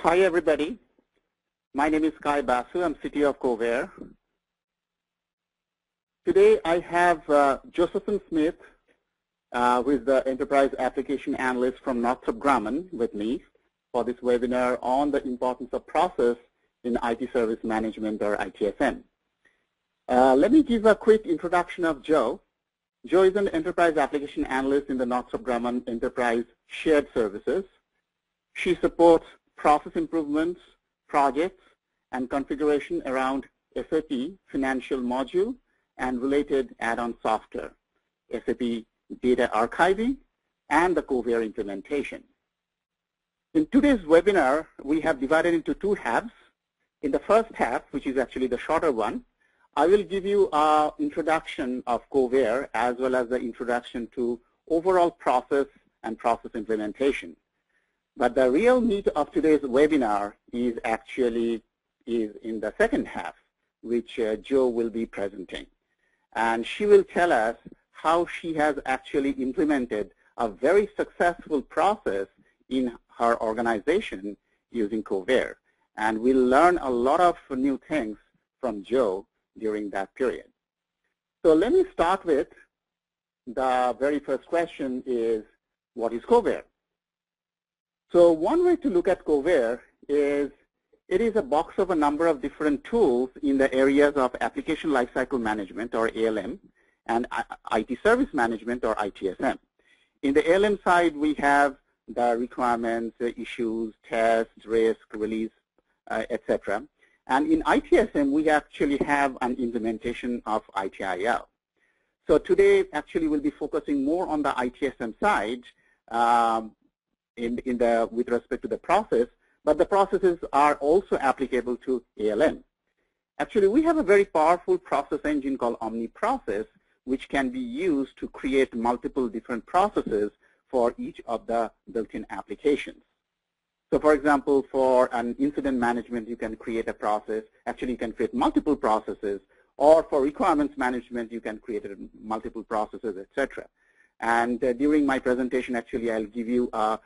Hi, everybody. My name is Kai Basu. I'm CTO of Covair. Today, I have Josephine Smith, who is the Enterprise Application Analyst from Northrop Grumman, with me for this webinar on the importance of process in IT Service Management, or ITSM. Let me give a quick introduction of Joe. Joe is an Enterprise Application Analyst in the Northrop Grumman Enterprise Shared Services. She supports process improvements, projects, and configuration around SAP Financial Module and related add-on software, SAP Data Archiving, and the Covair implementation. In today's webinar, we have divided into two halves. In the first half, which is actually the shorter one, I will give you an introduction of Covair as well as the introduction to overall process and process implementation. But the real meat of today's webinar is actually in the second half, which Joe will be presenting. And she will tell us how she has actually implemented a very successful process in her organization using Covair. And we'll learn a lot of new things from Joe during that period. So let me start with the very first question is, what is Covair? So one way to look at Covair is it is a box of a number of different tools in the areas of application lifecycle management, or ALM, and IT service management, or ITSM. In the ALM side, we have the requirements, issues, tests, risk, release, etc. And in ITSM, we actually have an implementation of ITIL. So today, actually, we'll be focusing more on the ITSM side with respect to the process, but the processes are also applicable to ALM. Actually, we have a very powerful process engine called OmniProcess, which can be used to create multiple different processes for each of the built-in applications. So for example, for an incident management, you can create a process. Actually, you can create multiple processes. Or for requirements management, you can create multiple processes, etc. And during my presentation, actually, I'll give you a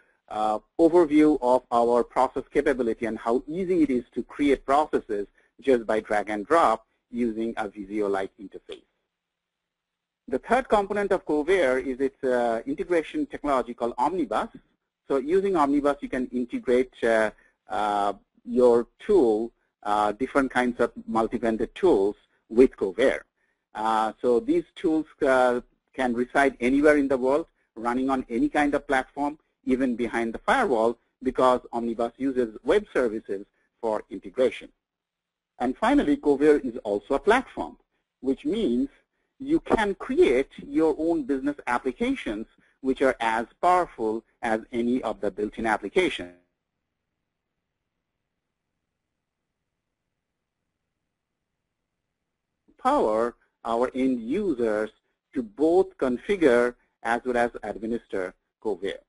overview of our process capability and how easy it is to create processes just by drag and drop using a Visio-like interface. The third component of Covair is its integration technology called Omnibus. So using Omnibus, you can integrate your tool, different kinds of multi-vendor tools with Covair. So these tools can reside anywhere in the world, running on any kind of platform, even behind the firewall, because Omnibus uses web services for integration. And finally, Covair is also a platform, which means you can create your own business applications which are as powerful as any of the built-in applications. Power our end users to both configure as well as administer Covair.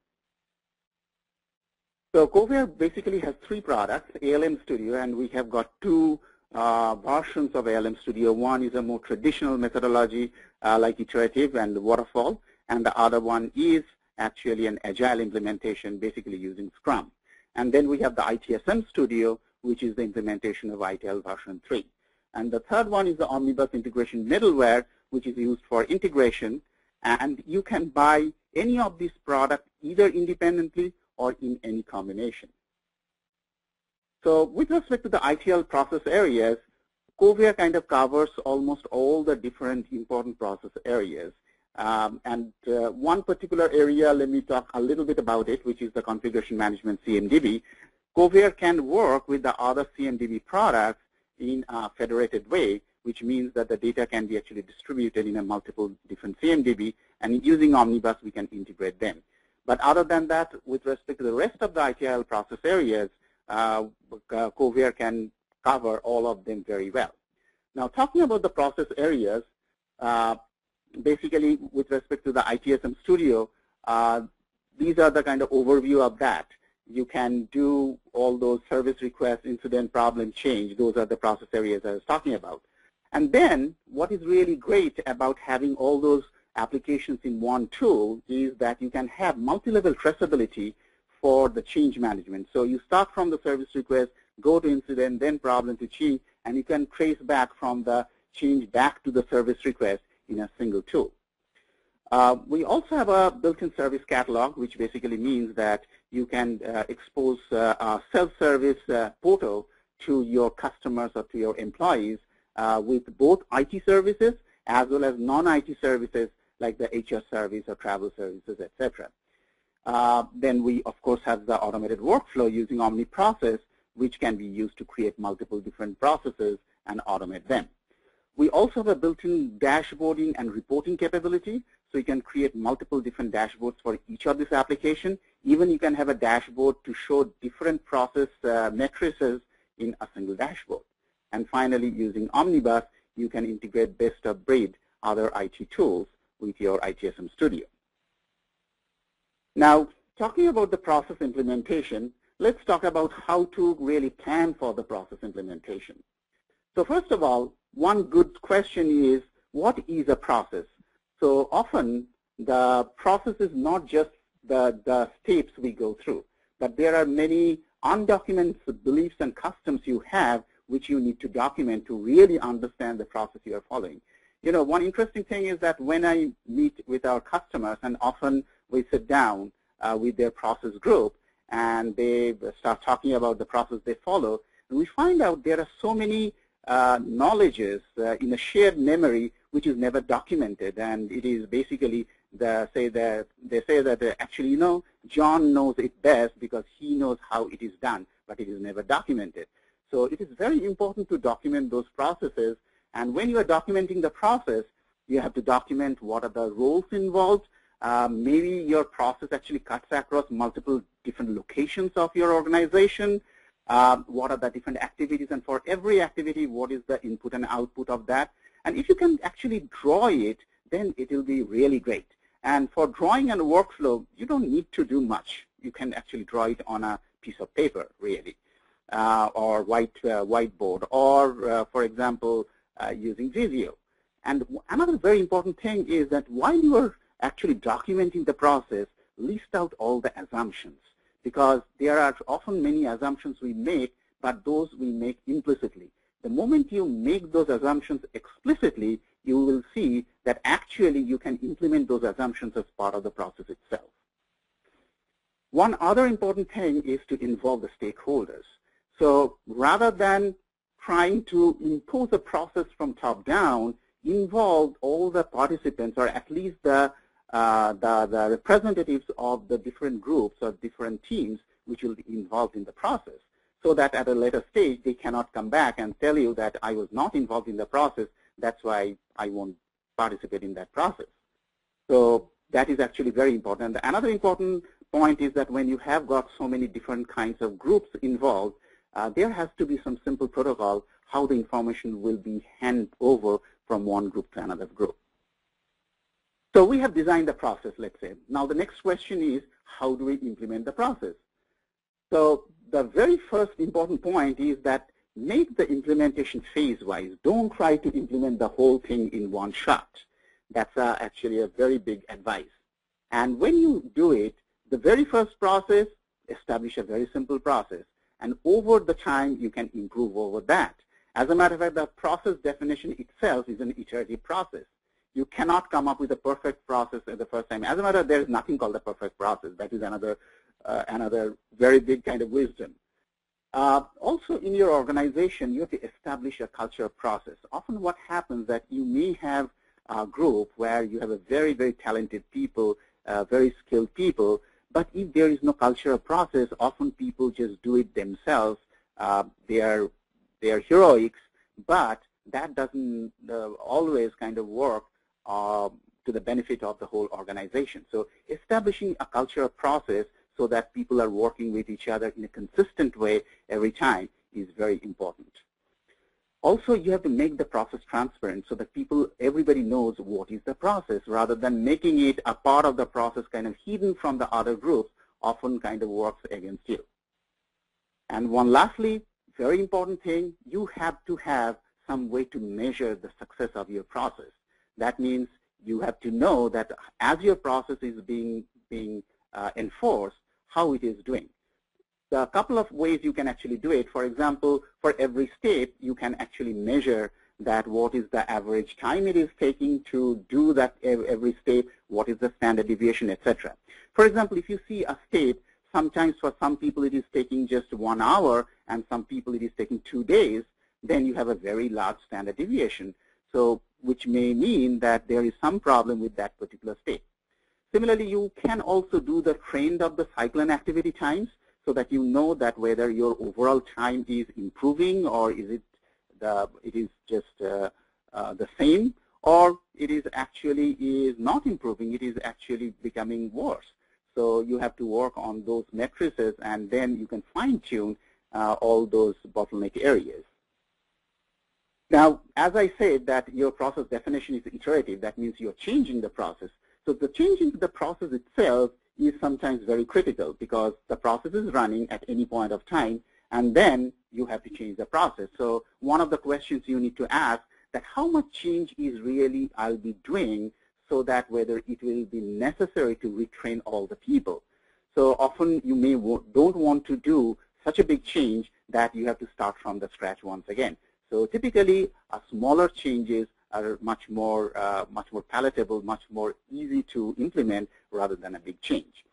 So Covair basically has three products, ALM Studio, and we have got two versions of ALM Studio. One is a more traditional methodology like iterative and waterfall, and the other one is actually an agile implementation, basically using Scrum. And then we have the ITSM Studio, which is the implementation of ITIL version 3. And the third one is the Omnibus integration middleware, which is used for integration. And you can buy any of these products either independently or in any combination. So with respect to the ITIL process areas, Covair kind of covers almost all the different important process areas. One particular area, let me talk a little bit about it, which is the configuration management, CMDB. Covair can work with the other CMDB products in a federated way, which means that the data can be actually distributed in a multiple different CMDB, and using Omnibus, we can integrate them. But other than that, with respect to the rest of the ITIL process areas, Covair can cover all of them very well. Now, talking about the process areas, basically with respect to the ITSM Studio, these are the kind of overview of that. You can do all those service requests, incident, problem, change. Those are the process areas I was talking about. And then what is really great about having all those applications in one tool is that you can have multi-level traceability for the change management. So you start from the service request, go to incident, then problem to change, and you can trace back from the change back to the service request in a single tool. We also have a built-in service catalog, which basically means that you can expose a self-service portal to your customers or to your employees with both IT services as well as non-IT services like the HR service or travel services, etc. Then we, of course, have the automated workflow using OmniProcess, which can be used to create multiple different processes and automate them. We also have a built-in dashboarding and reporting capability, so you can create multiple different dashboards for each of these applications. Even you can have a dashboard to show different process matrices in a single dashboard. And finally, using Omnibus, you can integrate best-of-breed other IT tools with your ITSM Studio. Now, talking about the process implementation, let's talk about how to really plan for the process implementation. So first of all, one good question is, what is a process? So often, the process is not just the steps we go through, but there are many undocumented beliefs and customs you have which you need to document to really understand the process you are following. You know, one interesting thing is that when I meet with our customers, and often we sit down with their process group, and they start talking about the process they follow, and we find out there are so many knowledges in a shared memory which is never documented, and it is basically they say that actually, you know, John knows it best because he knows how it is done, but it is never documented. So it is very important to document those processes, and when you are documenting the process, you have to document what are the roles involved. Maybe your process actually cuts across multiple different locations of your organization. What are the different activities, and for every activity, what is the input and output of that? And if you can actually draw it, then it will be really great. And for drawing and workflow, you don't need to do much. You can actually draw it on a piece of paper, really, or whiteboard, or for example, using Visio. And another very important thing is that while you are actually documenting the process, list out all the assumptions, because there are often many assumptions we make, but those we make implicitly. The moment you make those assumptions explicitly, you will see that actually you can implement those assumptions as part of the process itself. One other important thing is to involve the stakeholders. So rather than trying to impose a process from top down, involve all the participants, or at least the representatives of the different groups or different teams which will be involved in the process, so that at a later stage they cannot come back and tell you that I was not involved in the process, that's why I won't participate in that process. So that is actually very important. Another important point is that when you have got so many different kinds of groups involved, there has to be some simple protocol how the information will be handed over from one group to another group. So we have designed the process, let's say. Now the next question is, how do we implement the process? So the very first important point is that make the implementation phase-wise. Don't try to implement the whole thing in one shot. That's actually a very big advice. And when you do it, the very first process, establish a very simple process. And over the time, you can improve over that. As a matter of fact, the process definition itself is an iterative process. You cannot come up with a perfect process at the first time. As a matter of fact, there is nothing called a perfect process. That is another very big kind of wisdom. Also, in your organization, you have to establish a culture of process. Often what happens that you may have a group where you have a very, very talented people, very skilled people, but if there is no culture of process, often people just do it themselves. They are heroics, but that doesn't always kind of work to the benefit of the whole organization. So establishing a culture of process so that people are working with each other in a consistent way every time is very important. Also, you have to make the process transparent so that everybody knows what is the process, rather than making it a part of the process kind of hidden from the other groups, often kind of works against you. And one lastly, very important thing, you have to have some way to measure the success of your process. That means you have to know that as your process is being enforced, how it is doing. There are a couple of ways you can actually do it. For example, for every step, you can actually measure that what is the average time it is taking to do that every step, what is the standard deviation, etc. For example, if you see a step, sometimes for some people it is taking just 1 hour and some people it is taking 2 days, then you have a very large standard deviation. So which may mean that there is some problem with that particular step. Similarly, you can also do the trend of the cycle and activity times so that you know that whether your overall time is improving or is it is just the same, or it is actually not improving, it is actually becoming worse. So you have to work on those matrices, and then you can fine-tune all those bottleneck areas. Now, as I said that your process definition is iterative, that means you're changing the process. So the changing the process itself is sometimes very critical because the process is running at any point of time, and then you have to change the process. So one of the questions you need to ask that how much change is really I'll be doing so that whether it will be necessary to retrain all the people. So often you may don't want to do such a big change that you have to start from the scratch once again. So typically, smaller changes are much more palatable, much more easy to implement rather than a big change.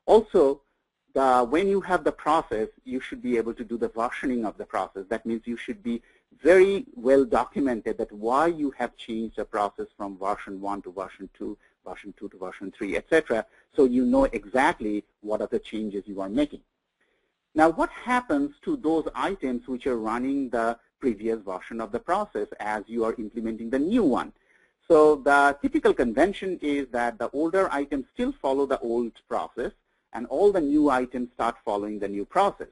Also, when you have the process, you should be able to do the versioning of the process. That means you should be very well documented that why you have changed the process from version 1 to version 2, version 2 to version 3, etc. So you know exactly what are the changes you are making. Now, what happens to those items which are running the previous version of the process as you are implementing the new one? So the typical convention is that the older items still follow the old process, and all the new items start following the new process.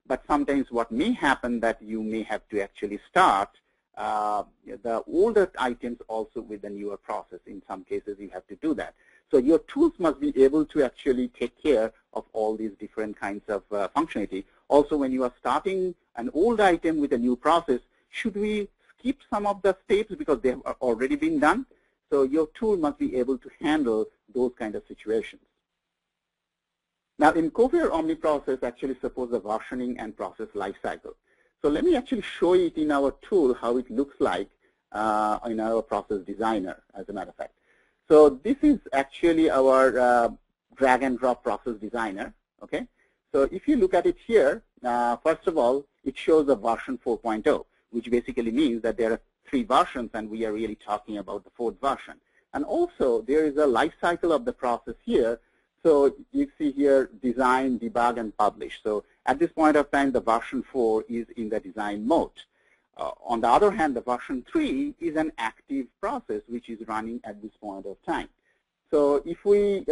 But sometimes what may happen that you may have to actually start the older items also with the newer process. In some cases, you have to do that. So your tools must be able to actually take care of all these different kinds of functionality. Also, when you are starting an old item with a new process, should we skip some of the steps because they have already been done? So your tool must be able to handle those kind of situations. Now, in Cohere OmniProcess actually supports the versioning and process lifecycle. So let me actually show it in our tool how it looks like in our process designer, as a matter of fact. So this is actually our drag and drop process designer. Okay. So if you look at it here, first of all, it shows a version 4.0, which basically means that there are 3 versions, and we are really talking about the 4th version. And also, there is a life cycle of the process here. So you see here, design, debug, and publish. So at this point of time, the version 4 is in the design mode. On the other hand, the version 3 is an active process which is running at this point of time. So if we,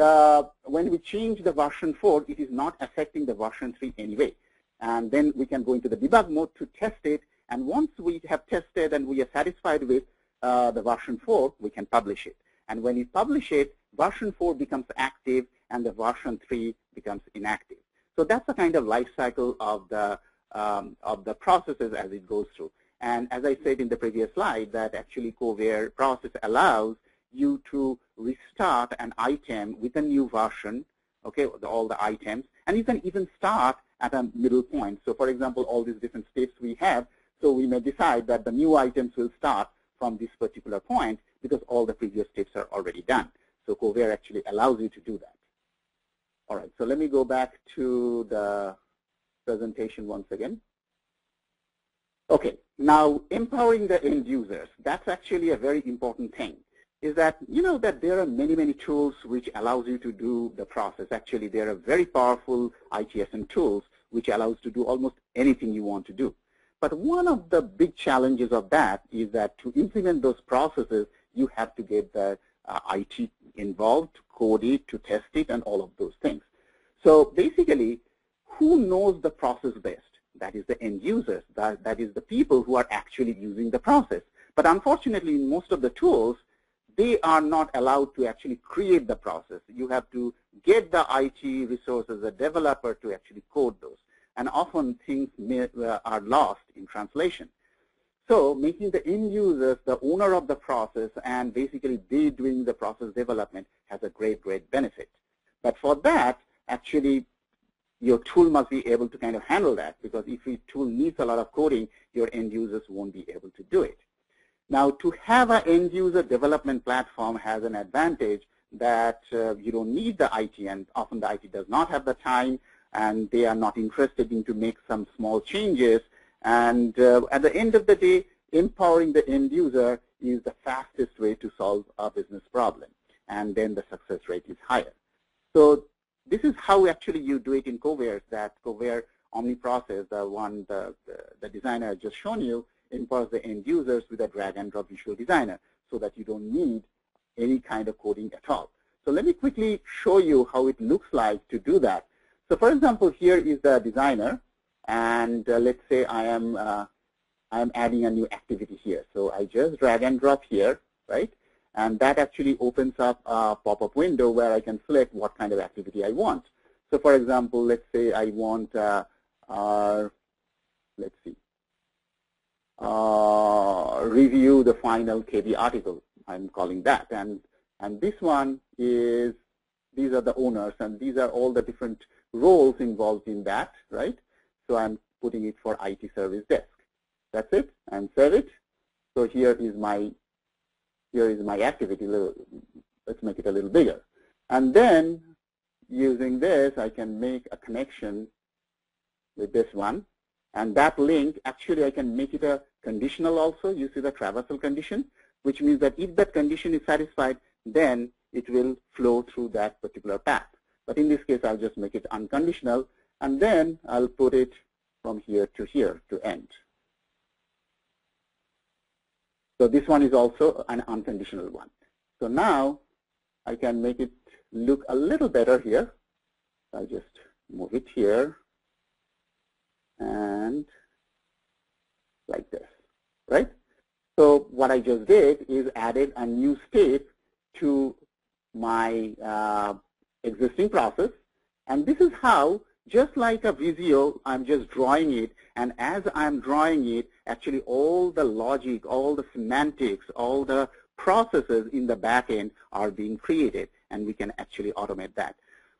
when we change the version 4, it is not affecting the version 3 anyway. And then we can go into the debug mode to test it. And once we have tested and we are satisfied with the version 4, we can publish it. And when we publish it, version 4 becomes active and the version 3 becomes inactive. So that's the kind of life cycle of the processes as it goes through. And as I said in the previous slide, that actually Cohere process allows you to restart an item with a new version, okay, all the items, and you can even start at a middle point. So for example, all these different steps we have, so we may decide that the new items will start from this particular point because all the previous steps are already done. So Cohere actually allows you to do that. All right, so let me go back to the presentation once again. Okay, now empowering the end users, that's actually a very important thing. Is that you know that there are many, many tools which allows you to do the process. Actually, there are very powerful ITSM tools which allows to do almost anything you want to do. But one of the big challenges of that is that to implement those processes, you have to get the IT involved, to code it, to test it, and all of those things. So basically, who knows the process best? That is the end users. That is the people who are actually using the process. But unfortunately, in most of the tools, they are not allowed to actually create the process. You have to get the IT resources, the developer, to actually code those. And often things are lost in translation. So making the end users the owner of the process and basically they doing the process development has a great, great benefit. But for that, actually, your tool must be able to kind of handle that, because if your tool needs a lot of coding, your end users won't be able to do it. Now, to have an end user development platform has an advantage that you don't need the IT, and often the IT does not have the time, and they are not interested in to make some small changes. And at the end of the day, empowering the end user is the fastest way to solve a business problem, and then the success rate is higher. So this is how actually you do it in Covare, that Covare OmniProcess, the one the designer has just shown you, empowers the end users with a drag and drop visual designer so that you don't need any kind of coding at all. So let me quickly show you how it looks like to do that. So for example, here is the designer, and let's say I am adding a new activity here. So I just drag and drop here, right? And that actually opens up a pop-up window where I can select what kind of activity I want. So for example, let's say I want, let's see, review the final KB article. I'm calling that. And this one is, these are the owners, and these are all the different roles involved in that, right? So I'm putting it for IT service desk. That's it, and save it. So here is my activity. Let's make it a little bigger. And then using this, I can make a connection with this one. And that link, actually, I can make it a conditional also. You see the traversal condition, which means that if that condition is satisfied, then it will flow through that particular path. But in this case, I'll just make it unconditional, and then I'll put it from here to end. So this one is also an unconditional one. So now I can make it look a little better here. I'll just move it here and like this, right? So what I just did is added a new state to my existing process. And this is how, just like a Visio, I'm just drawing it. And as I'm drawing it, actually all the logic, all the semantics, all the processes in the back end are being created, and we can actually automate that.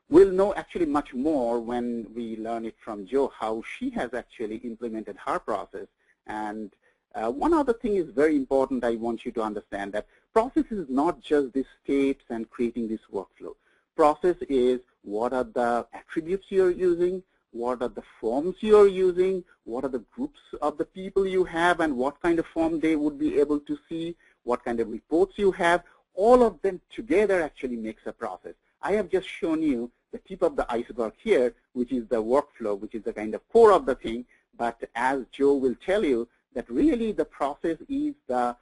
We'll know actually much more when we learn it from Jo, how she has actually implemented her process. And one other thing is very important. I want you to understand that process is not just the steps and creating this workflow. Process is what are the attributes you're using, what are the forms you're using, what are the groups of the people you have, and what kind of form they would be able to see, what kind of reports you have. All of them together actually makes a process. I have just shown you the tip of the iceberg here, which is the workflow, which is the kind of core of the thing. But as Jo will tell you, that really the process is the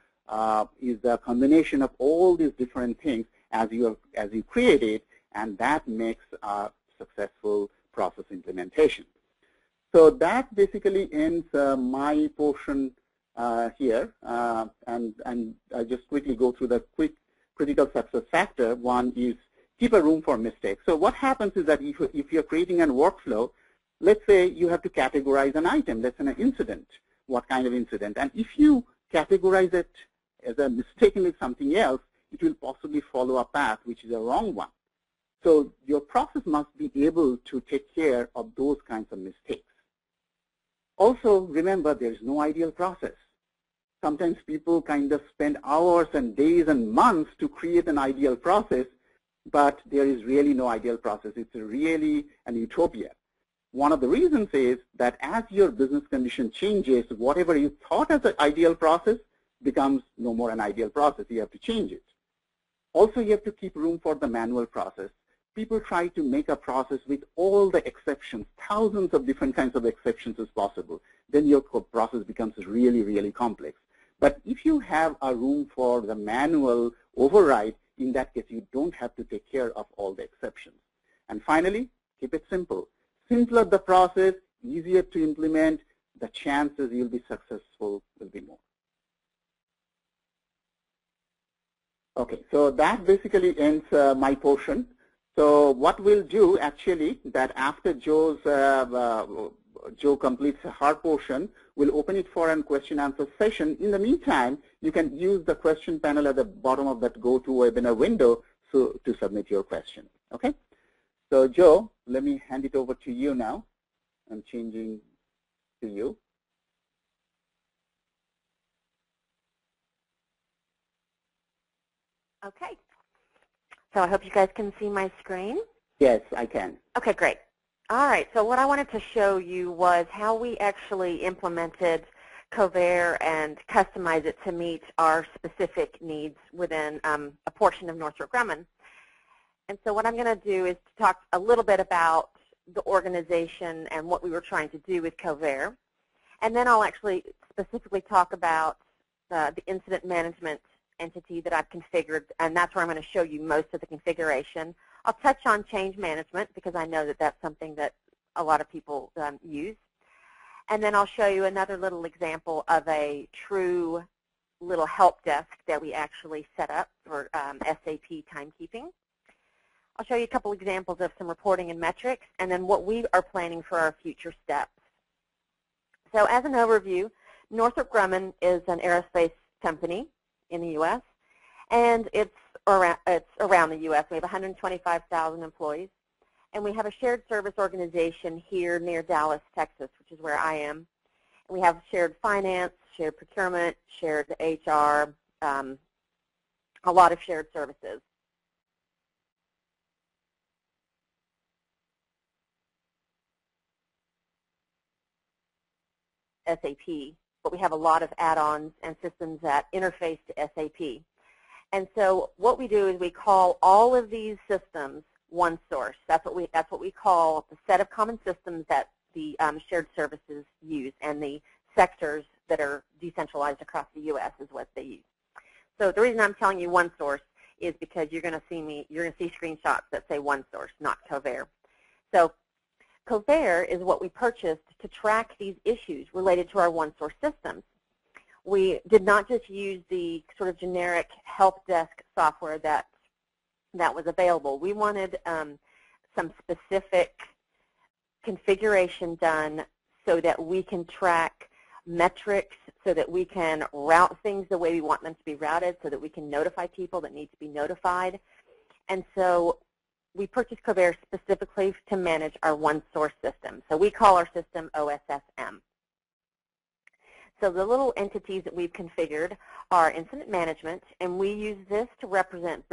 combination of all these different things as you create it, and that makes a successful process implementation. So that basically ends my portion here, and I just quickly go through the critical success factor. One is keep a room for mistakes. So what happens is that if you're creating a workflow, let's say you have to categorize an item, that's an incident. What kind of incident? And if you categorize it as a mistakenly something else, it will possibly follow a path which is a wrong one. So your process must be able to take care of those kinds of mistakes. Also, remember, there is no ideal process. Sometimes people kind of spend hours and days and months to create an ideal process, but there is really no ideal process. It's really an utopia. One of the reasons is that as your business condition changes, whatever you thought as an ideal process becomes no more an ideal process. You have to change it. Also, you have to keep room for the manual process. People try to make a process with all the exceptions, thousands of different kinds of exceptions as possible. Then your process becomes really, really complex. But if you have a room for the manual override, in that case, you don't have to take care of all the exceptions. And finally, keep it simple. Simpler the process, easier to implement, the chances you'll be successful will be more. Okay, so that basically ends my portion. So what we'll do actually, that after Jo completes her portion, we'll open it for a question-answer session. In the meantime, you can use the question panel at the bottom of that GoToWebinar window to submit your question. Okay. So Joe, let me hand it over to you now. I'm changing to you. Okay. So I hope you guys can see my screen. Yes, I can. Okay, great. All right, so what I wanted to show you was how we actually implemented Covair and customized it to meet our specific needs within a portion of Northrop Grumman. And so what I'm going to do is to talk a little bit about the organization and what we were trying to do with Covair. And then I'll actually specifically talk about the incident management entity that I've configured, and that's where I'm going to show you most of the configuration. I'll touch on change management because I know that that's something that a lot of people use. And then I'll show you another little example of a true little help desk that we actually set up for SAP timekeeping. I'll show you a couple examples of some reporting and metrics, and then what we are planning for our future steps. So as an overview, Northrop Grumman is an aerospace company in the U.S., and it's around the U.S. We have 125,000 employees, and we have a shared service organization here near Dallas, Texas, which is where I am. We have shared finance, shared procurement, shared HR, a lot of shared services. SAP, but we have a lot of add-ons and systems that interface to SAP. And so what we do is we call all of these systems one source. That's what we call the set of common systems that the shared services use, and the sectors that are decentralized across the U.S. is what they use. So the reason I'm telling you one source is because you're going to see screenshots that say one source, not Covair. So Covair is what we purchased to track these issues related to our one-source systems. We did not just use the sort of generic help desk software that was available. We wanted some specific configuration done so that we can track metrics, so that we can route things the way we want them to be routed, so that we can notify people that need to be notified. And so we purchased Covair specifically to manage our one-source system. So we call our system OSSM. So the little entities that we've configured are incident management, and we use this to represent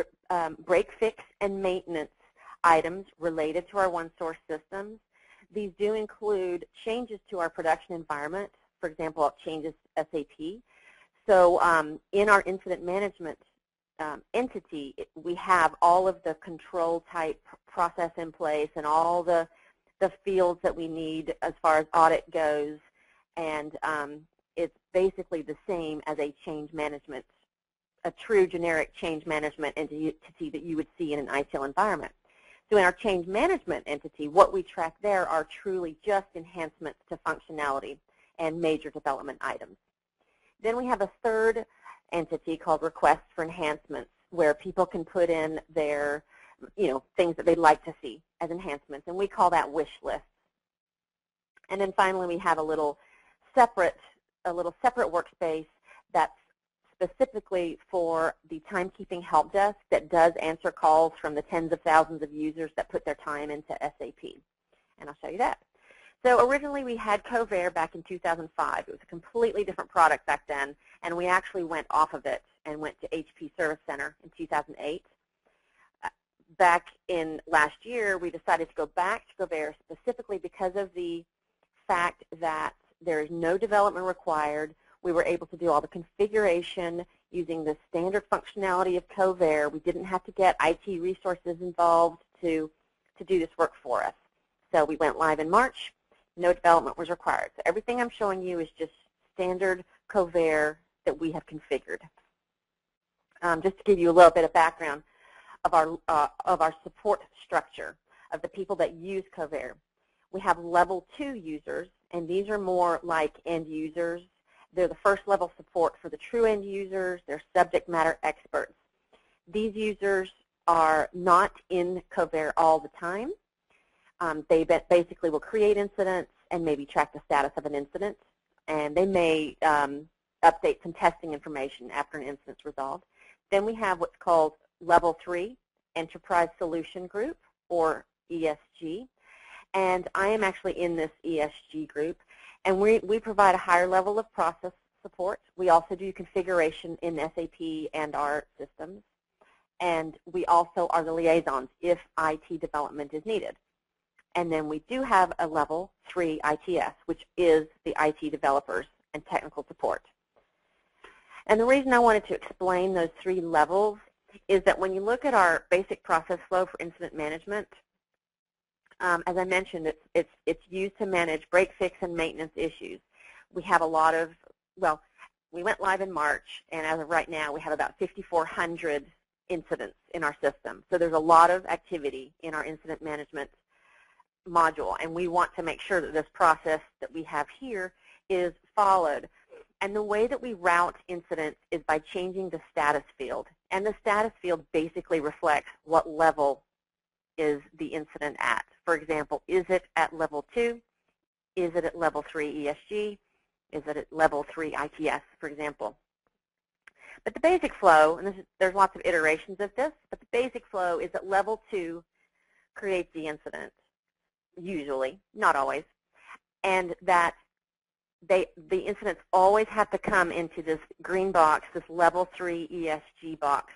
break, fix, and maintenance items related to our one-source systems. These do include changes to our production environment, for example, changes to SAP. So in our incident management entity, we have all of the control type process in place and all the fields that we need as far as audit goes, and it's basically the same as a change management, a true generic change management entity that you would see in an ITIL environment. So in our change management entity, what we track there are truly just enhancements to functionality and major development items. Then we have a third entity called requests for enhancements, where people can put in their, things that they'd like to see as enhancements, and we call that wish lists. And then finally, we have a little separate workspace that's specifically for the timekeeping help desk that does answer calls from the tens of thousands of users that put their time into SAP. And I'll show you that. So originally we had Covair back in 2005. It was a completely different product back then, and we actually went off of it and went to HP Service Center in 2008. Back in last year, we decided to go back to Covair specifically because of the fact that there is no development required. We were able to do all the configuration using the standard functionality of Covair. We didn't have to get IT resources involved to do this work for us. So we went live in March. No development was required. So everything I'm showing you is just standard Covair that we have configured. Just to give you a little bit of background of our support structure of the people that use Covair. We have level 2 users, and these are more like end users. They're the first level support for the true end users. They're subject matter experts. These users are not in Covair all the time. They basically will create incidents and maybe track the status of an incident, and they may update some testing information after an incident's resolved. Then we have what's called Level 3, Enterprise Solution Group, or ESG, and I am actually in this ESG group, and we provide a higher level of process support. We also do configuration in SAP and our systems, and we also are the liaisons if IT development is needed. And then we do have a level 3 ITS, which is the IT developers and technical support. And the reason I wanted to explain those 3 levels is that when you look at our basic process flow for incident management, as I mentioned, it's used to manage break, fix, and maintenance issues. We have a lot of, well, we went live in March, and as of right now, we have about 5,400 incidents in our system. So there's a lot of activity in our incident management module, and we want to make sure that this process that we have here is followed. And the way that we route incidents is by changing the status field. And the status field basically reflects what level is the incident at. For example, is it at level 2? Is it at level 3 ESG? Is it at level 3 ITS, for example? But the basic flow, and there's lots of iterations of this, but the basic flow is that level 2 creates the incident, usually, not always, and that the incidents always have to come into this green box, this level 3 ESG box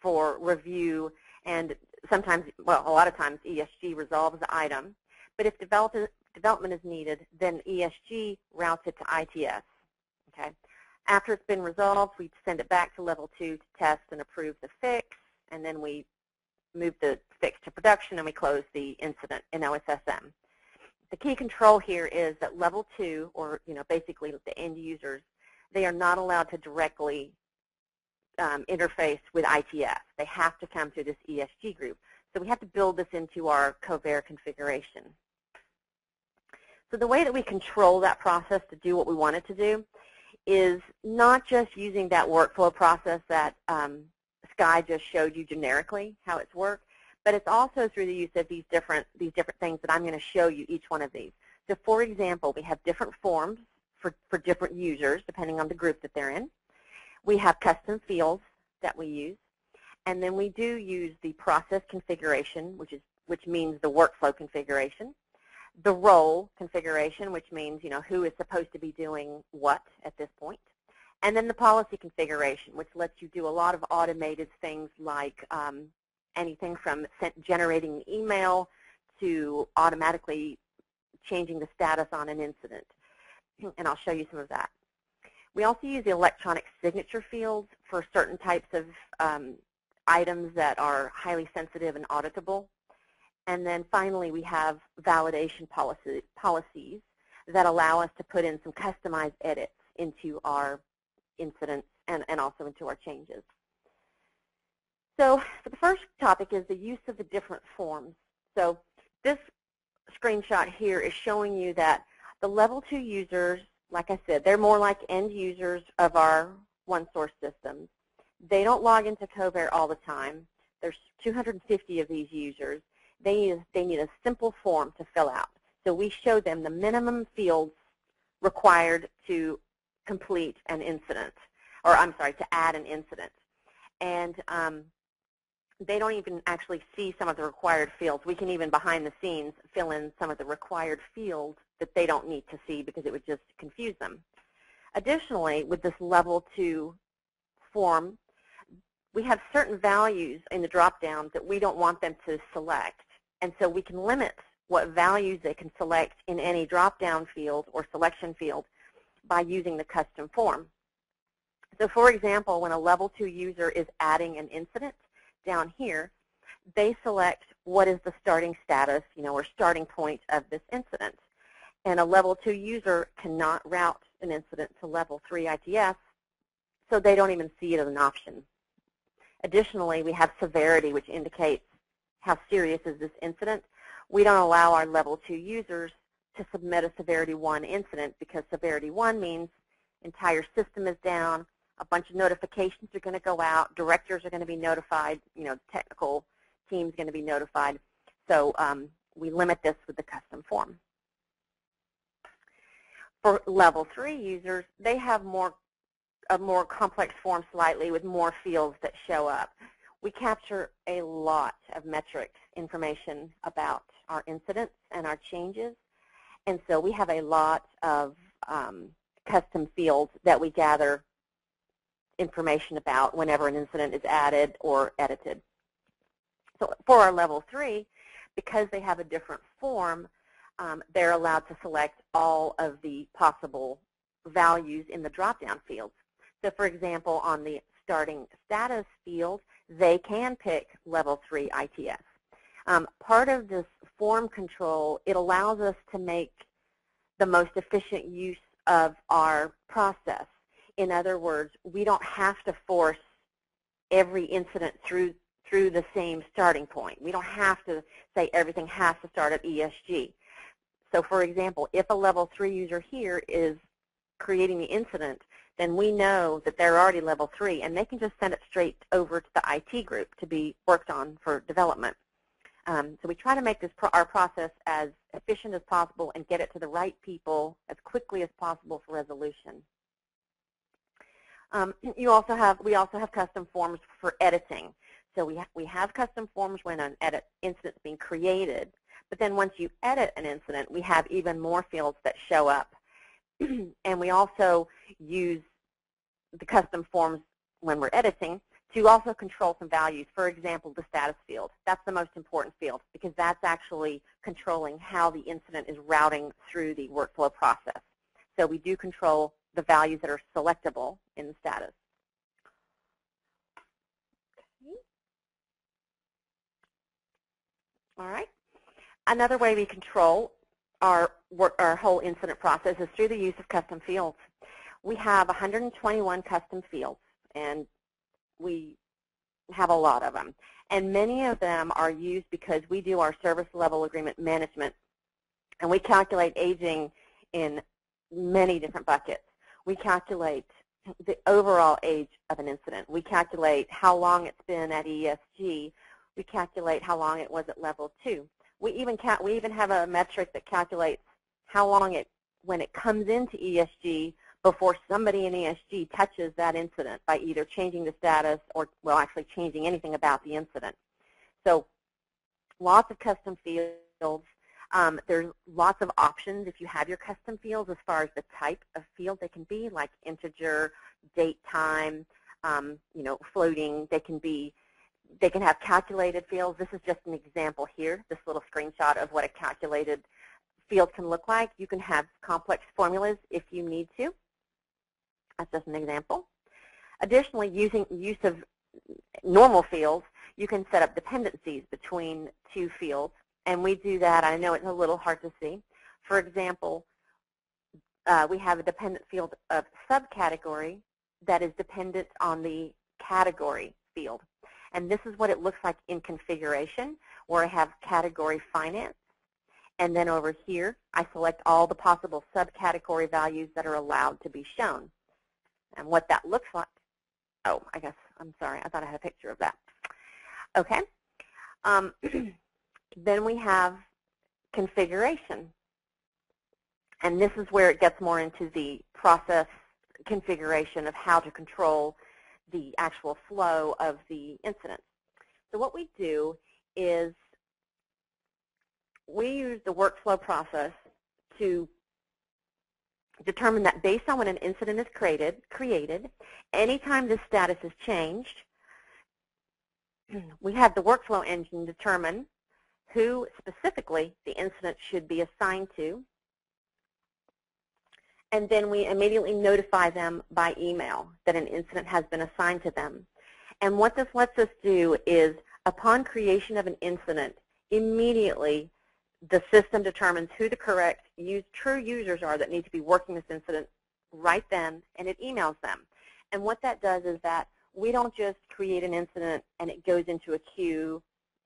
for review, and sometimes, well, a lot of times ESG resolves the item, but if development is needed, then ESG routes it to ITS. Okay. After it's been resolved, we send it back to level 2 to test and approve the fix, and then we move the fix to production and we close the incident in OSSM. The key control here is that level 2, or basically the end users, they are not allowed to directly interface with ITS. They have to come through this ESG group. So we have to build this into our CoVer configuration. So the way that we control that process to do what we want it to do is not just using that workflow process that Sky just showed you generically how it's worked, but it's also through the use of these different things that I'm going to show you each one of these. So for example, we have different forms for different users depending on the group that they're in. We have custom fields that we use, and then we do use the process configuration, which means the workflow configuration, the role configuration, which means who is supposed to be doing what at this point, and then the policy configuration, which lets you do a lot of automated things like anything from generating an email to automatically changing the status on an incident, and I'll show you some of that. We also use the electronic signature fields for certain types of items that are highly sensitive and auditable. And then finally, we have validation policies that allow us to put in some customized edits into our incidents and also into our changes. So the first topic is the use of the different forms. So this screenshot here is showing you that the level 2 users, like I said, they're more like end users of our one-source systems. They don't log into CoVer all the time. There's 250 of these users. They need a simple form to fill out. So we show them the minimum fields required to complete an incident, or I'm sorry, to add an incident. And they don't even actually see some of the required fields. We can even behind the scenes fill in some of the required fields that they don't need to see because it would just confuse them. Additionally, with this level 2 form, we have certain values in the drop-down that we don't want them to select. And so we can limit what values they can select in any drop-down field or selection field by using the custom form. So for example, when a level 2 user is adding an incident down here, they select what is the starting status, or starting point of this incident. And a level 2 user cannot route an incident to level 3 ITS, so they don't even see it as an option. Additionally, we have severity, which indicates how serious is this incident. We don't allow our level 2 users to submit a severity 1 incident because severity 1 means entire system is down, a bunch of notifications are going to go out, directors are going to be notified, the technical team is going to be notified. So we limit this with the custom form. For level 3 users, they have a more complex form slightly with more fields that show up. We capture a lot of metrics, information about our incidents and our changes. And so we have a lot of custom fields that we gather information about whenever an incident is added or edited. So for our level 3, because they have a different form, they're allowed to select all of the possible values in the drop-down fields. So for example, on the starting status field, they can pick level 3 ITS. Part of this form control, it allows us to make the most efficient use of our process. In other words, we don't have to force every incident through the same starting point. We don't have to say everything has to start at ESG. So for example, if a level 3 user here is creating the incident, then we know that they're already level 3, and they can just send it straight over to the IT group to be worked on for development. So we try to make our process as efficient as possible and get it to the right people as quickly as possible for resolution. We also have custom forms for editing. So we have custom forms when an incident is being created, but then once you edit an incident, we have even more fields that show up. And we also use the custom forms when we're editing to also control some values. For example, the status field. That's the most important field because that's actually controlling how the incident is routing through the workflow process. So we do control the values that are selectable in the status. Okay. All right. Another way we control our whole incident process is through the use of custom fields. We have 121 custom fields, and we have a lot of them. And many of them are used because we do our service level agreement management, and we calculate aging in many different buckets. We calculate the overall age of an incident. We calculate how long it's been at ESG. We calculate how long it was at level 2. We even have a metric that calculates how long when it comes into ESG before somebody in ESG touches that incident by either changing the status or, well, actually changing anything about the incident. So lots of custom fields. There's lots of options if you have your custom fields as far as the type of field they can be, like integer, date, time, floating. They can have calculated fields. This is just an example here, this little screenshot of what a calculated field can look like. You can have complex formulas if you need to. That's just an example. Additionally, use of normal fields, you can set up dependencies between two fields, and we do that. I know it's a little hard to see. For example, we have a dependent field of subcategory that is dependent on the category field. And this is what it looks like in configuration, where I have category finance. And then over here, I select all the possible subcategory values that are allowed to be shown. And what that looks like, oh, I guess, I'm sorry, I thought I had a picture of that. Okay. Then we have configuration. And this is where it gets more into the process configuration of how to control the actual flow of the incident. So what we do is we use the workflow process to determine that based on when an incident is created, anytime this status is changed, we have the workflow engine determine who specifically the incident should be assigned to, and then we immediately notify them by email that an incident has been assigned to them. And what this lets us do is, upon creation of an incident, immediately the system determines who the correct true users are that need to be working this incident right then, and it emails them. And what that does is that we don't just create an incident and it goes into a queue,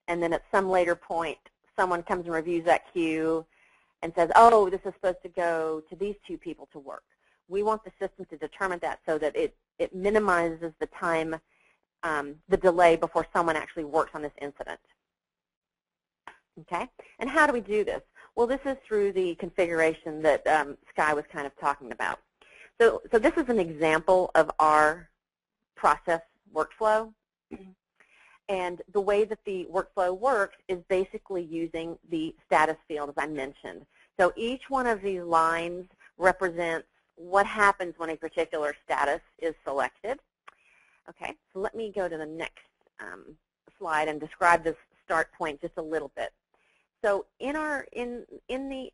and then at some later point someone comes and reviews that queue and says, oh, this is supposed to go to these 2 people to work. We want the system to determine that so that it minimizes the time, the delay before someone actually works on this incident. Okay? And how do we do this? Well, this is through the configuration that Sky was kind of talking about. So this is an example of our process workflow. And the way that the workflow works is basically using the status field, as I mentioned. So each one of these lines represents what happens when a particular status is selected. Okay, so let me go to the next slide and describe this start point just a little bit. So in the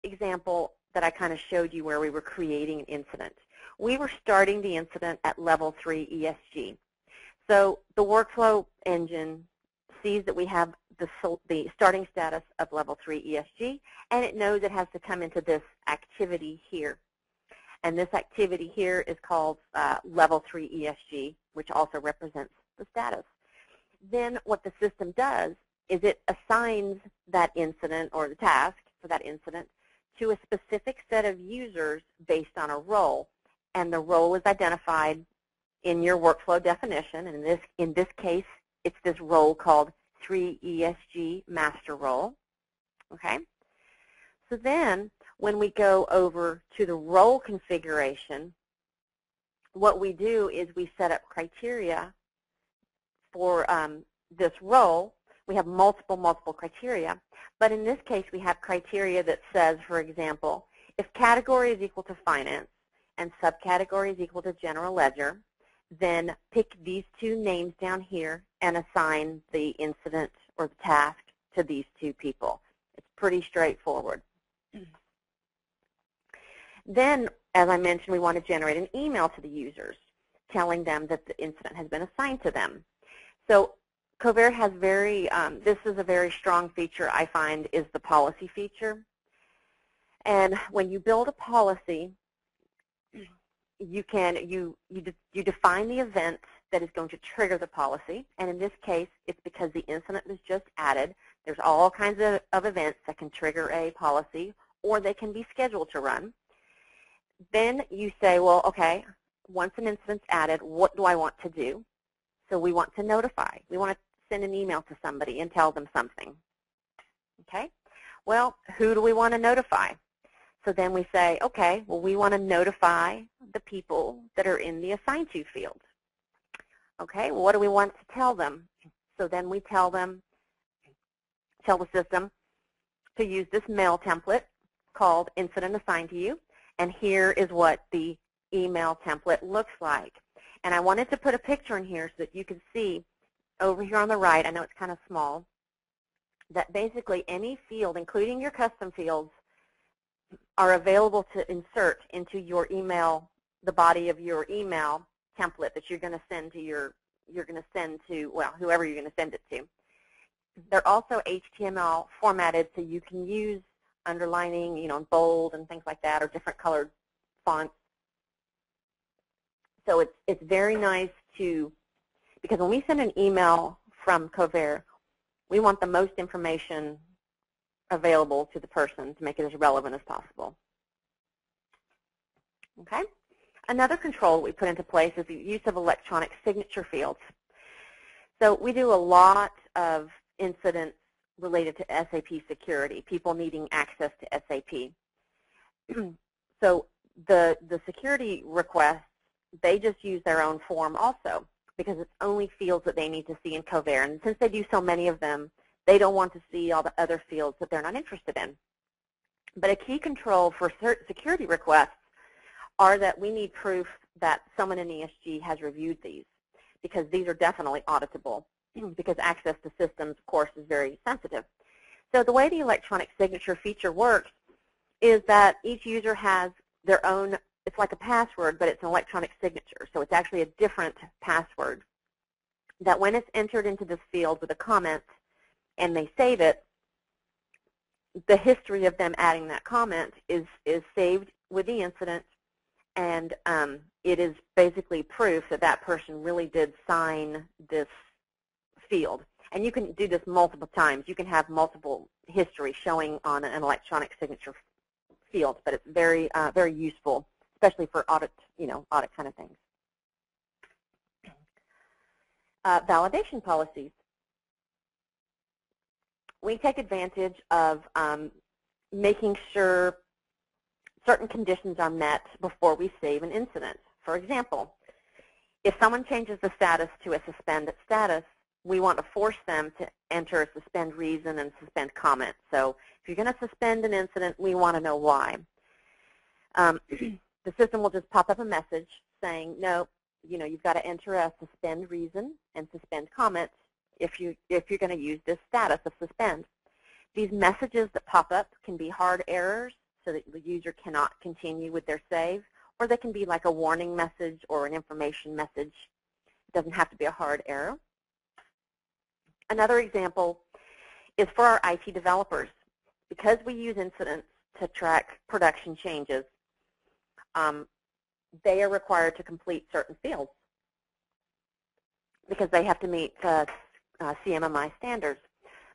example that I kind of showed you where we were creating an incident, we were starting the incident at level 3 ESG. So the workflow engine sees that we have the starting status of level 3 ESG, and it knows it has to come into this activity here. And this activity here is called level 3 ESG, which also represents the status. Then what the system does is it assigns that incident or the task for that incident to a specific set of users based on a role. And the role is identified in your workflow definition. And in this case, it's this role called 3ESG master role. Okay? So then when we go over to the role configuration, what we do is we set up criteria for this role. We have multiple criteria, but in this case we have criteria that says, for example, if category is equal to finance and subcategory is equal to general ledger, then pick these two names down here and assign the incident or the task to these two people. It's pretty straightforward. Then, as I mentioned, we want to generate an email to the users telling them that the incident has been assigned to them. So Covert has this is a very strong feature I find is the policy feature. And when you build a policy, you define the event that is going to trigger the policy. And in this case, it's because the incident was just added. There's all kinds of events that can trigger a policy, or they can be scheduled to run. Then you say, well, okay, once an incident's added, what do I want to do? So we want to notify. We want to send an email to somebody and tell them something. Okay? Well, who do we want to notify? So then we say, okay, well, we want to notify the people that are in the assigned to field. Okay, well, what do we want to tell them? So then we tell the system to use this mail template called incident assigned to you. And here is what the email template looks like. And I wanted to put a picture in here so that you can see over here on the right, I know it's kind of small, that basically any field, including your custom fields, are available to insert into your email, the body of your email template that you're going to send to, well, whoever you're going to send it to. They're also HTML formatted so you can use underlining, bold and things like that, or different colored fonts. So it's very nice because when we send an email from Covert, we want the most information available to the person to make it as relevant as possible. Okay? Another control we put into place is the use of electronic signature fields. So we do a lot of incidents related to SAP security, people needing access to SAP. So the security requests, they just use their own form also because it's only fields that they need to see in Covert. And since they do so many of them, they don't want to see all the other fields that they're not interested in. But a key control for security requests are that we need proof that someone in ESG has reviewed these, because these are definitely auditable, because access to systems, of course, is very sensitive. So the way the electronic signature feature works is that each user has their own, it's like a password, but it's an electronic signature. So it's actually a different password that when it's entered into this field with a comment and they save it, the history of them adding that comment is saved with the incident, and it is basically proof that that person really did sign this field. And you can do this multiple times. You can have multiple history showing on an electronic signature field, but it's very, very useful, especially for audit, audit kind of things. Validation policies. We take advantage of making sure certain conditions are met before we save an incident. For example, if someone changes the status to a suspended status, we want to force them to enter a suspend reason and suspend comment. So if you're going to suspend an incident, we want to know why. The system will just pop up a message saying, no, you've got to enter a suspend reason and suspend comment if you're going to use this status of suspend. These messages that pop up can be hard errors so that the user cannot continue with their save, or they can be like a warning message or an information message. It doesn't have to be a hard error. Another example is for our IT developers. Because we use incidents to track production changes, they are required to complete certain fields because they have to meet CMMI standards.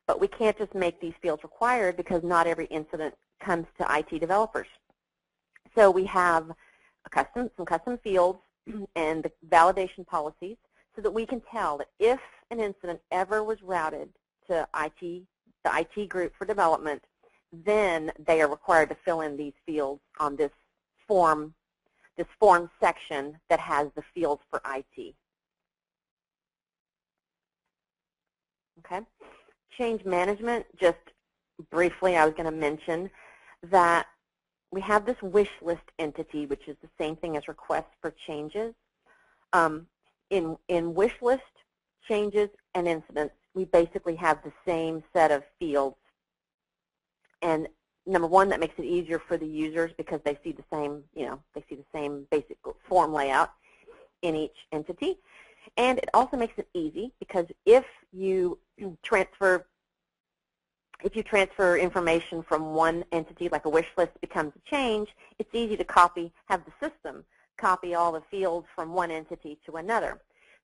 But we can't just make these fields required because not every incident comes to IT developers. So we have some custom fields and the validation policies so that we can tell that if an incident ever was routed to the IT group for development, then they are required to fill in these fields on this form section that has the fields for IT. Okay. Change management, just briefly, I was going to mention that we have this wish list entity, which is the same thing as requests for changes. In wish list changes and incidents, we basically have the same set of fields. And number one, that makes it easier for the users because they see the same, they see the same basic form layout in each entity. And it also makes it easy because if you transfer information from one entity, like a wish list becomes a change, it's easy to have the system copy all the fields from one entity to another.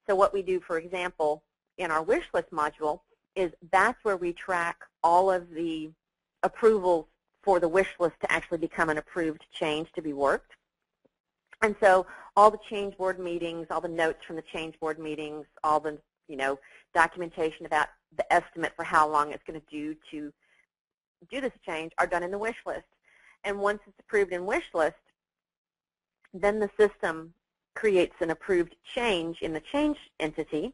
So what we do, for example, in our wish list module is that's where we track all of the approvals for the wish list to actually become an approved change to be worked. And so all the change board meetings, all the notes from the change board meetings, all the documentation about the estimate for how long it's going to do this change are done in the wish list. And once it's approved in wish list, then the system creates an approved change in the change entity,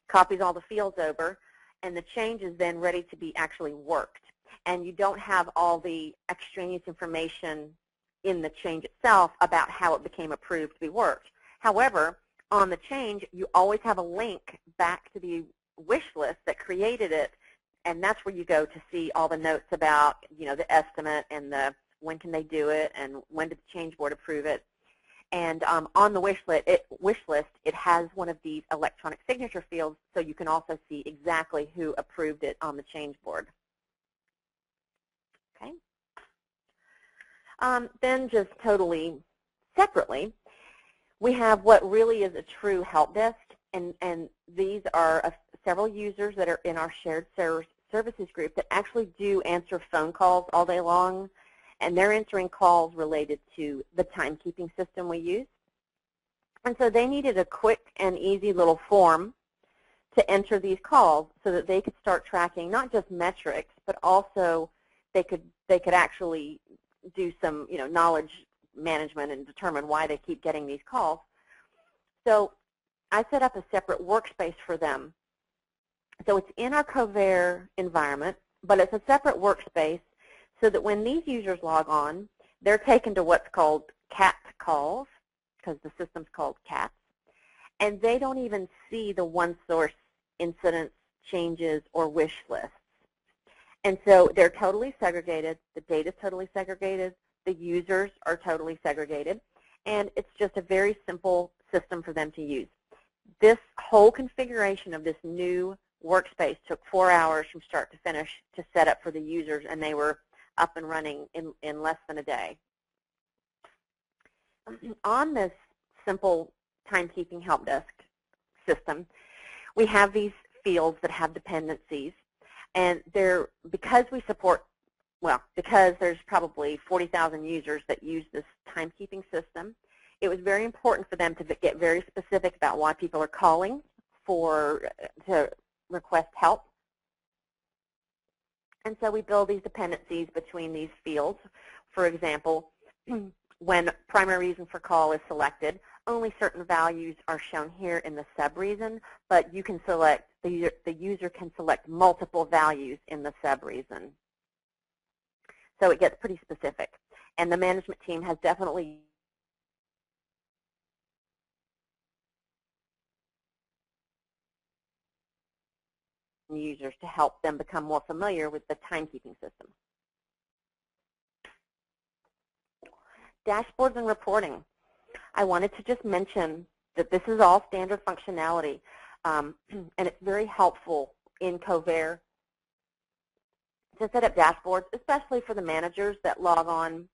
copies all the fields over, and the change is then ready to be actually worked. And you don't have all the extraneous information in the change itself about how it became approved to be worked. However, on the change, you always have a link back to the wish list that created it, and that's where you go to see all the notes about, the estimate and the when can they do it and when did the change board approve it. And on the wish list, it has one of these electronic signature fields, so you can also see exactly who approved it on the change board. Okay. Then just totally separately, we have what really is a true help desk, and these are several users that are in our shared services group that actually do answer phone calls all day long, and they're answering calls related to the timekeeping system we use. And so they needed a quick and easy little form to enter these calls so that they could start tracking not just metrics, but also they could actually do some knowledge management and determine why they keep getting these calls. So I set up a separate workspace for them. So it's in our Covair environment, but it's a separate workspace so that when these users log on, they're taken to what's called CAT calls, because the system's called CATs, and they don't even see the one-source incidents, changes, or wish lists. And so they're totally segregated, the data's totally segregated, the users are totally segregated, and it's just a very simple system for them to use. This whole configuration of this new workspace took 4 hours from start to finish to set up for the users, and they were up and running in less than a day. On this simple timekeeping help desk system, we have these fields that have dependencies, and because there's probably 40,000 users that use this timekeeping system, it was very important for them to get very specific about why people are calling to request help. And so we build these dependencies between these fields. For example, when primary reason for call is selected, only certain values are shown here in the sub-reason, but you can select the user can select multiple values in the sub-reason. So it gets pretty specific. And the management team has definitely users to help them become more familiar with the timekeeping system. Dashboards and reporting. I wanted to just mention that this is all standard functionality, and it's very helpful in Covair to set up dashboards, especially for the managers that log on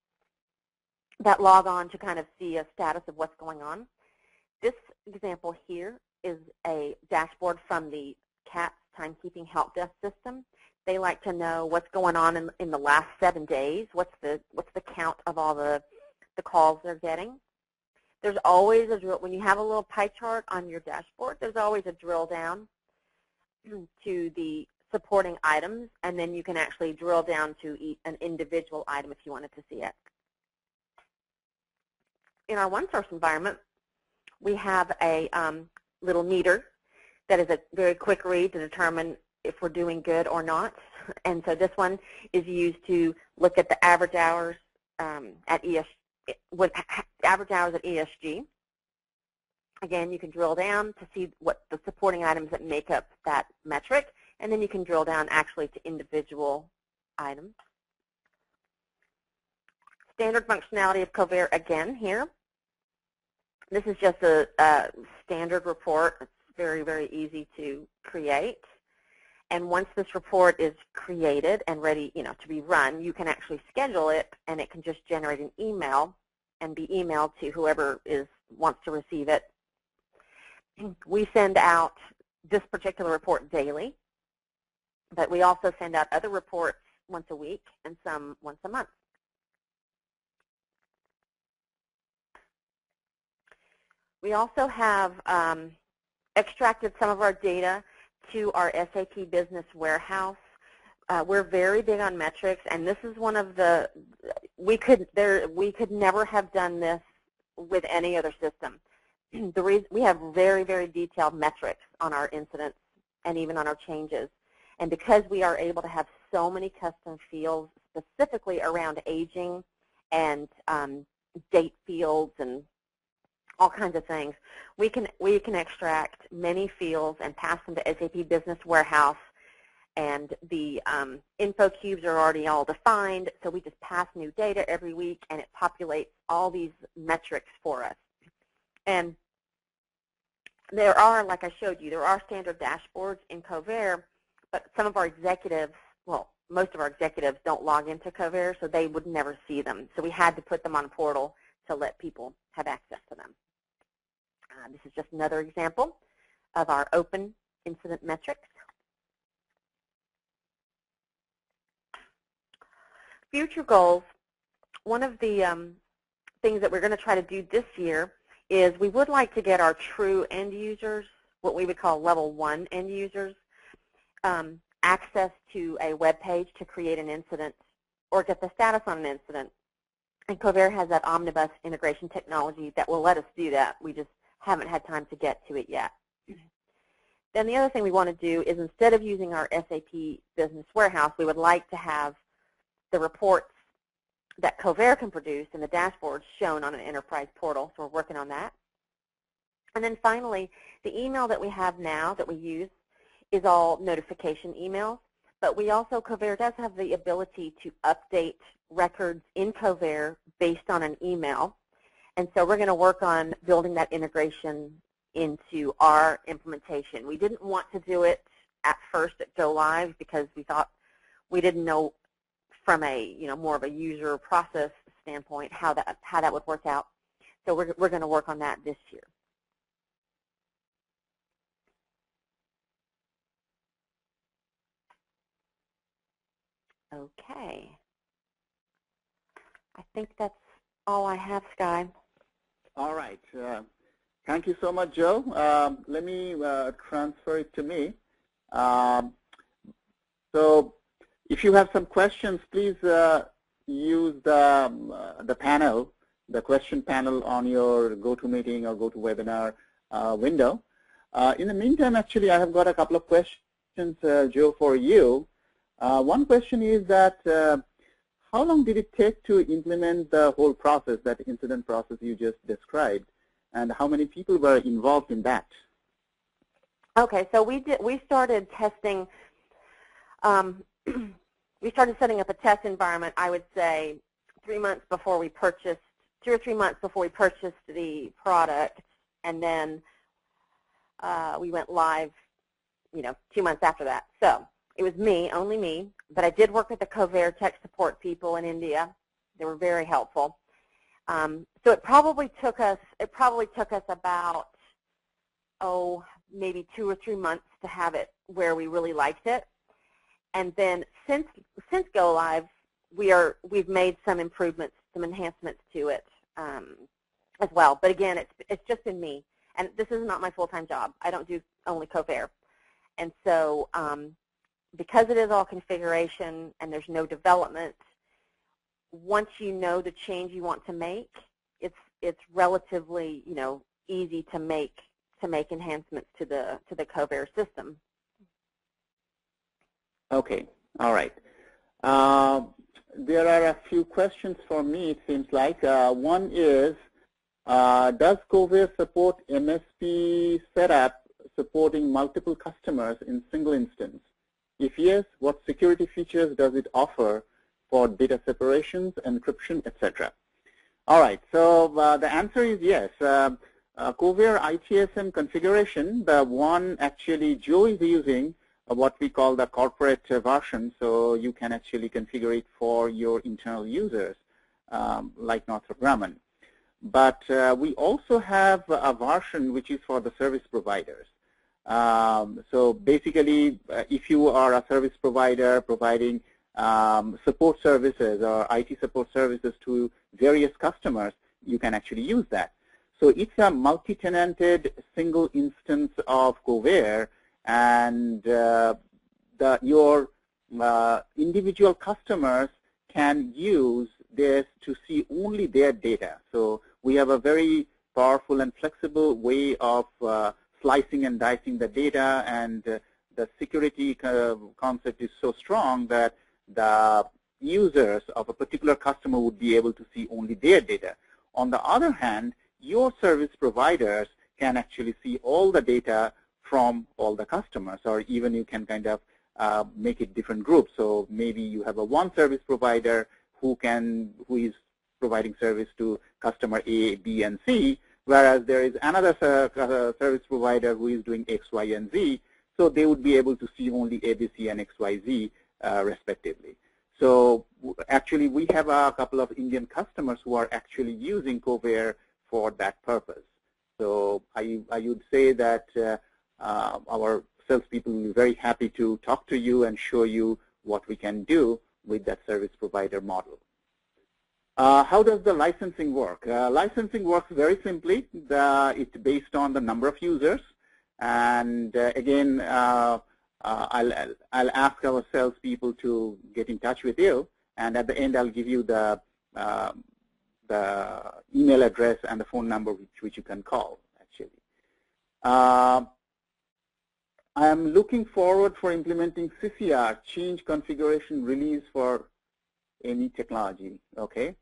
to kind of see a status of what's going on. This example here is a dashboard from the CATS Timekeeping Help Desk system. They like to know what's going on in the last 7 days, what's the count of all the calls they're getting. There's always a drill, when you have a little pie chart on your dashboard, there's always a drill down to the supporting items, and then you can actually drill down to an individual item if you wanted to see it. In our OneSource environment, we have a little meter that is a very quick read to determine if we're doing good or not. And so this one is used to look at the average hours at ESG. Again, you can drill down to see what the supporting items that make up that metric, and then you can drill down actually to individual items. Standard functionality of Covair again here. This is just a standard report. It's very, very easy to create. And once this report is created and ready, to be run, you can actually schedule it, and it can just generate an email and be emailed to whoever wants to receive it. We send out this particular report daily, but we also send out other reports once a week and some once a month. We also have extracted some of our data to our SAP Business Warehouse. We're very big on metrics, and this is one of the, we could never have done this with any other system. We have very, very detailed metrics on our incidents and even on our changes. And because we are able to have so many custom fields specifically around aging and date fields and all kinds of things, we can extract many fields and pass them to SAP Business Warehouse, and the info cubes are already all defined, so we just pass new data every week, and it populates all these metrics for us. And there are, like I showed you, there are standard dashboards in Covair, but some of our executives, well, most of our executives don't log into Covair, so they would never see them. So we had to put them on a portal to let people have access to them. This is just another example of our open incident metrics. Future goals, one of the things that we're going to try to do this year is we would like to get our true end users, what we would call level 1 end users, access to a web page to create an incident or get the status on an incident. And Covair has that omnibus integration technology that will let us do that. We just haven't had time to get to it yet. Then the other thing we want to do is, instead of using our SAP Business Warehouse, we would like to have the reports that Covair can produce and the dashboards shown on an enterprise portal. So we're working on that. And then finally, the email that we have now that we use is all notification emails. But we also, Covair does have the ability to update records in Covair based on an email. And so we're going to work on building that integration into our implementation. We didn't want to do it at first at Go Live because we thought we didn't know from a more of a user process standpoint how that would work out. So we're going to work on that this year. Okay. I think that's all I have, Sky. All right. Thank you so much, Joe. Let me transfer it to me. So if you have some questions, please use the panel, the question panel on your GoToMeeting or GoToWebinar window. In the meantime, actually, I have got a couple of questions, Joe, for you. One question is that how long did it take to implement the whole process, that incident process you just described, and how many people were involved in that? Okay, so we started testing. We started setting up a test environment, I would say, 3 months before we purchased, 2 or 3 months before we purchased the product, and then we went live, 2 months after that. So it was me, only me, but I did work with the Covair tech support people in India. They were very helpful. So it probably took us about, maybe 2 or 3 months to have it where we really liked it. And then since go live, we've made some improvements, some enhancements to it as well. But again, it's just been me, and this is not my full-time job. I don't do only Covair, and so because it is all configuration and there's no development, once you know the change you want to make, it's relatively easy to make enhancements to the Covair system. Okay, all right. There are a few questions for me, it seems like. One is, does Covair support MSP setup supporting multiple customers in single instance? If yes, what security features does it offer for data separations, encryption, etc.? All right, so the answer is yes. Covair ITSM configuration, the one actually Joe is using, what we call the corporate version, so you can actually configure it for your internal users, like Northrop Grumman. But we also have a version which is for the service providers. So basically, if you are a service provider providing support services or IT support services to various customers, you can actually use that. So it's a multi-tenanted single instance of Covair, and your individual customers can use this to see only their data. So we have a very powerful and flexible way of slicing and dicing the data, and the security concept is so strong that the users of a particular customer would be able to see only their data. On the other hand, your service providers can actually see all the data from all the customers, or even you can kind of make it different groups. So maybe you have a one service provider who is providing service to customer A, B, and C, whereas there is another service provider who is doing X, Y, and Z. So they would be able to see only A, B, C, and X, Y, Z respectively. So actually, we have a couple of Indian customers who are actually using Covair for that purpose. So I would say that our salespeople will be very happy to talk to you and show you what we can do with that service provider model. How does the licensing work? Licensing works very simply. It's based on the number of users. And again, I'll ask our salespeople to get in touch with you. And at the end, I'll give you the email address and the phone number which you can call, actually. I am looking forward for implementing CCR, change configuration release for any technology, okay?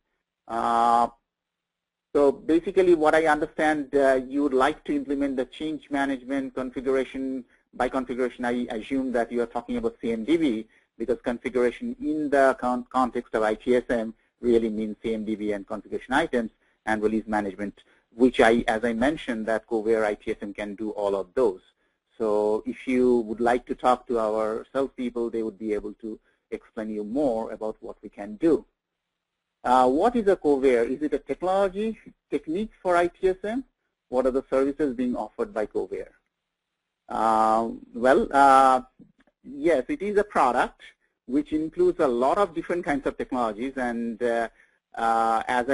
So basically what I understand, you would like to implement the change management configuration. By configuration, I assume that you are talking about CMDB, because configuration in the context of ITSM really means CMDB and configuration items and release management, which as I mentioned, that Covair ITSM can do all of those. So if you would like to talk to our salespeople, they would be able to explain you more about what we can do. What is a Covair? Is it a technique for ITSM? What are the services being offered by Covair? Yes, it is a product which includes a lot of different kinds of technologies, and as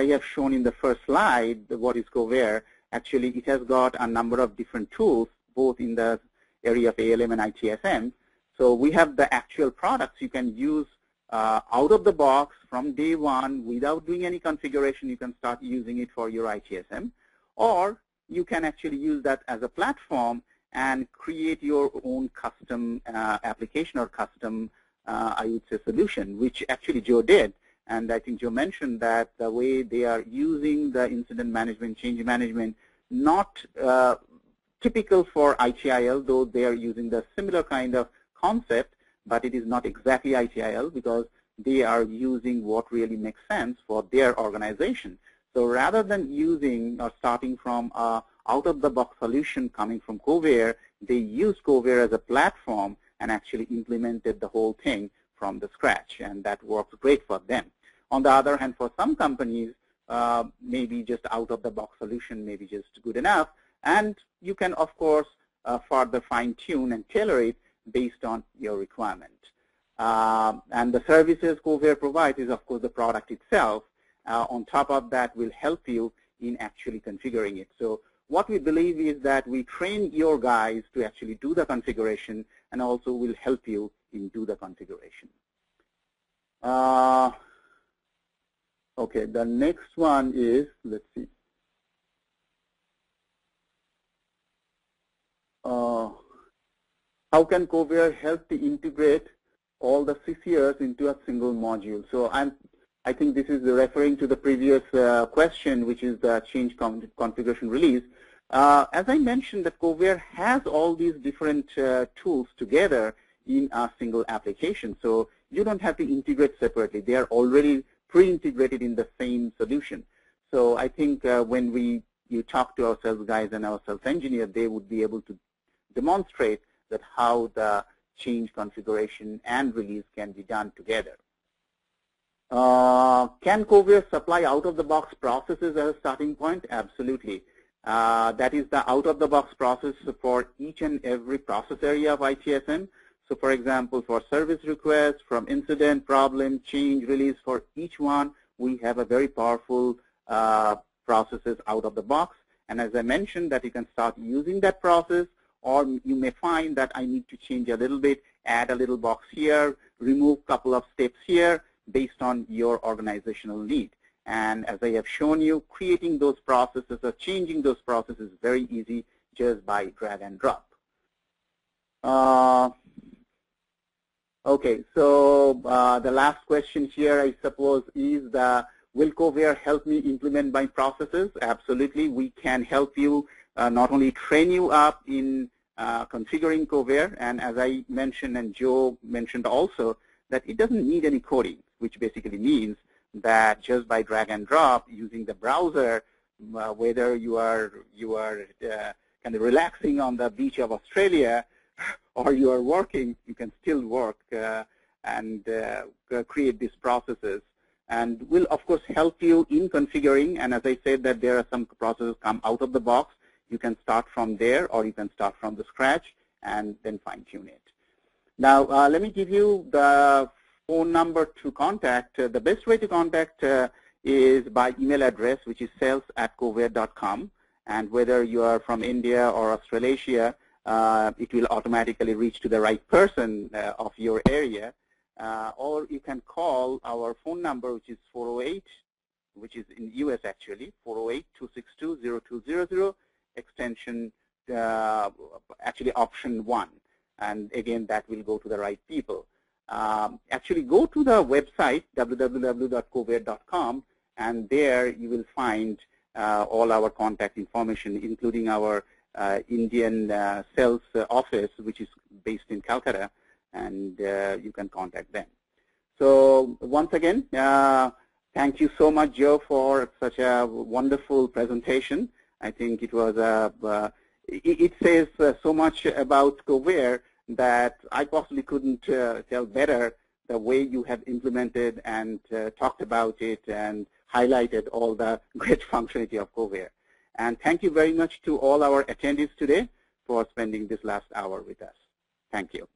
I have shown in the first slide, what is Covair? Actually, it has got a number of different tools, both in the area of ALM and ITSM. So we have the actual products you can use out of the box from day one without doing any configuration. You can start using it for your ITSM, or you can actually use that as a platform and create your own custom application or custom, I would say, solution, which actually Joe did. And I think Joe mentioned that the way they are using the incident management, change management, not typical for ITIL, though they are using the similar kind of concept, but it is not exactly ITIL because they are using what really makes sense for their organization. So rather than using or starting from a out-of-the-box solution coming from Covair, they used Covair as a platform and actually implemented the whole thing from the scratch, and that works great for them. On the other hand, for some companies, maybe just out-of-the-box solution may be just good enough, and you can, of course, further fine-tune and tailor it based on your requirement. And the services Covair provides is, of course, the product itself. On top of that, will help you in actually configuring it. So what we believe is that we train your guys to actually do the configuration and also will help you in do the configuration. Okay, the next one is, let's see. How can Covair help to integrate all the CCRs into a single module? So I think this is referring to the previous question, which is the change configuration release. As I mentioned, that Covair has all these different tools together in a single application. So you don't have to integrate separately. They are already pre-integrated in the same solution. So I think when you talk to our sales guys and our sales engineer, they would be able to demonstrate that how the change configuration and release can be done together. Can Covair supply out-of-the-box processes as a starting point? Absolutely. That is the out-of-the-box process for each and every process area of ITSM. So for example, for service requests, from incident, problem, change, release, for each one, we have a very powerful processes out of the box. And as I mentioned, that you can start using that process, or you may find that I need to change a little bit, add a little box here, remove a couple of steps here based on your organizational need. And as I have shown you, creating those processes or changing those processes is very easy just by drag and drop. Okay, so the last question here, I suppose, is will Covair help me implement my processes? Absolutely, we can help you not only train you up in configuring Covair, and as I mentioned and Joe mentioned also, that it doesn't need any coding, which basically means that just by drag and drop using the browser, whether you are kind of relaxing on the beach of Australia or you are working, you can still work and create these processes. And will, of course, help you in configuring. And as I said, that there are some processes come out of the box. You can start from there, or you can start from the scratch and then fine-tune it. Now, let me give you the phone number to contact. The best way to contact is by email address, which is sales@covair.com. And whether you are from India or Australasia, it will automatically reach to the right person of your area. Or you can call our phone number, which is 408, which is in US actually, 408-262-0200, extension, actually option 1. And again, that will go to the right people. Actually, go to the website, www.covair.com, and there you will find all our contact information, including our Indian sales office, which is based in Calcutta, and you can contact them. So once again, thank you so much, Joe, for such a wonderful presentation. I think it was it says so much about Covair that I possibly couldn't tell better the way you have implemented and talked about it and highlighted all the great functionality of Covair. And thank you very much to all our attendees today for spending this last hour with us. Thank you.